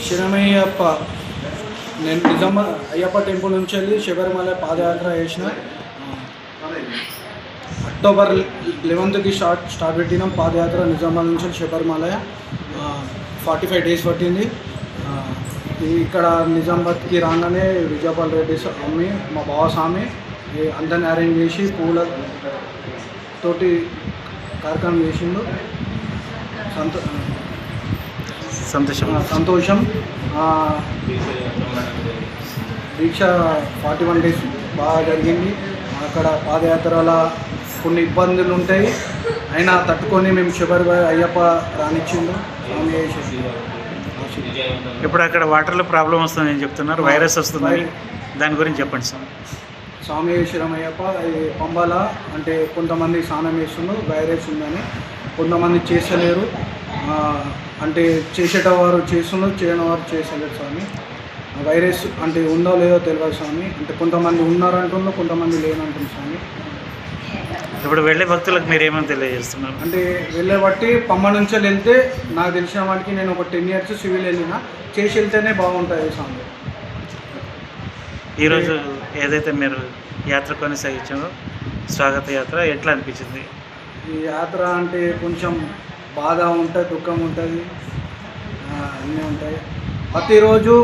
శరణమయ్యప్ప. నేను నిజామా అయ్యప్ప టెంపుల్ నుంచి వెళ్ళి శబరిమల పాదయాత్ర చేసిన. అక్టోబర్ 11కి స్టార్ట్ పెట్టినాం పాదయాత్ర నిజామాబాద్ నుంచి శబరిమల. 45 days పట్టింది. ఇక్కడ నిజామాబాద్కి రాగానే విజయపాల్ రెడ్డి స్వామి మా బావస్వామి అందరిని అరేంజ్ చేసి పూలతోటి కార్యక్రమం చేసిండు. సంతోషం. దీక్ష 41 days బాగా జరిగింది. అక్కడ పాదయాత్రలో కొన్ని ఇబ్బందులు ఉంటాయి, అయినా తట్టుకొని మేము శబరిమల అయ్యప్ప రానిచ్చిండు. ఇప్పుడు అక్కడ వాటర్లో ప్రాబ్లం వస్తుందని చెప్తున్నారు, వైరస్ వస్తుంది, దాని గురించి చెప్పండి సార్. స్వామి శరణమయ్యప్ప. పంబాల అంటే కొంతమంది స్నానం చేస్తున్నారు, వైరస్ ఉందని, కొంతమంది చేస్తలేరు. అంటే చేసేటవారు చేస్తున్నారు, చేయని వారు చేస్తలేరు స్వామి. వైరస్ అంటే ఉందో లేదో తెలియదు స్వామి. అంటే కొంతమంది ఉన్నారంటున్నారు, కొంతమంది లేనంటున్నారు స్వామి. ఇప్పుడు వెళ్ళే భక్తులకు మీరు ఏమని తెలియజేస్తున్నారు? అంటే వెళ్ళే బట్టి పంబ నుంచి వెళ్తే నాకు తెలిసిన వాటికి నేను ఒక 10 years సివిల్ వెళ్ళిన, చేసి వెళ్తేనే బాగుంటుంది స్వామి. ఈరోజు ఏదైతే మీరు యాత్ర కొనసాగించారో స్వాగత యాత్ర ఎట్లా అనిపించింది? ఈ యాత్ర అంటే కొంచెం బాధ ఉంటుంది, దుఃఖం ఉంటుంది, అన్నీ ఉంటాయి. ప్రతిరోజు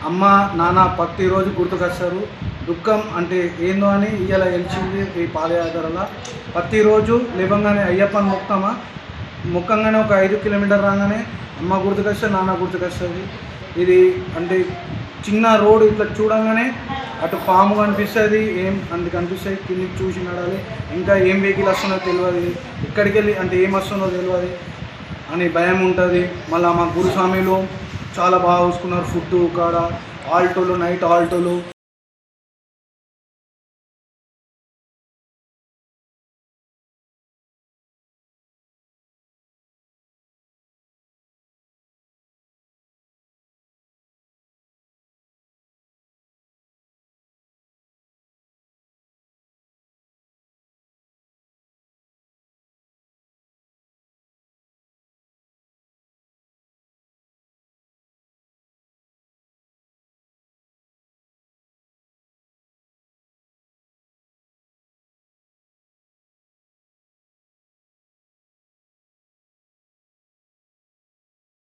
అమ్మ నాన్న ప్రతిరోజు గుర్తుకొస్తారు. దుఃఖం అంటే ఏందో అని ఇవాళ గెలిచింది ఈ పాదయాత్రలో. ప్రతిరోజు లేవంగానే అయ్యప్పని మొక్కంగానే ఒక 5 kilometers రాగానే అమ్మ గుర్తుకొస్తుంది, నాన్న గుర్తుకొస్తుంది. ఇది అంటే చిన్న రోడ్ ఇట్లా చూడంగానే అటు పాము కనిపిస్తుంది, ఏం అంటే కనిపిస్తుంది, కిందికి చూసి నడాలి. ఇంకా ఏం వెహికల్ వస్తుందో తెలియదు, ఎక్కడికి వెళ్ళి అంటే ఏం వస్తుందో తెలియదు అని భయం ఉంటుంది. మళ్ళీ మా గురుస్వామిలు చాలా బాగా చూసుకున్నారు. ఫుడ్ కాడ ఆల్టోలు, నైట్ ఆల్టోలు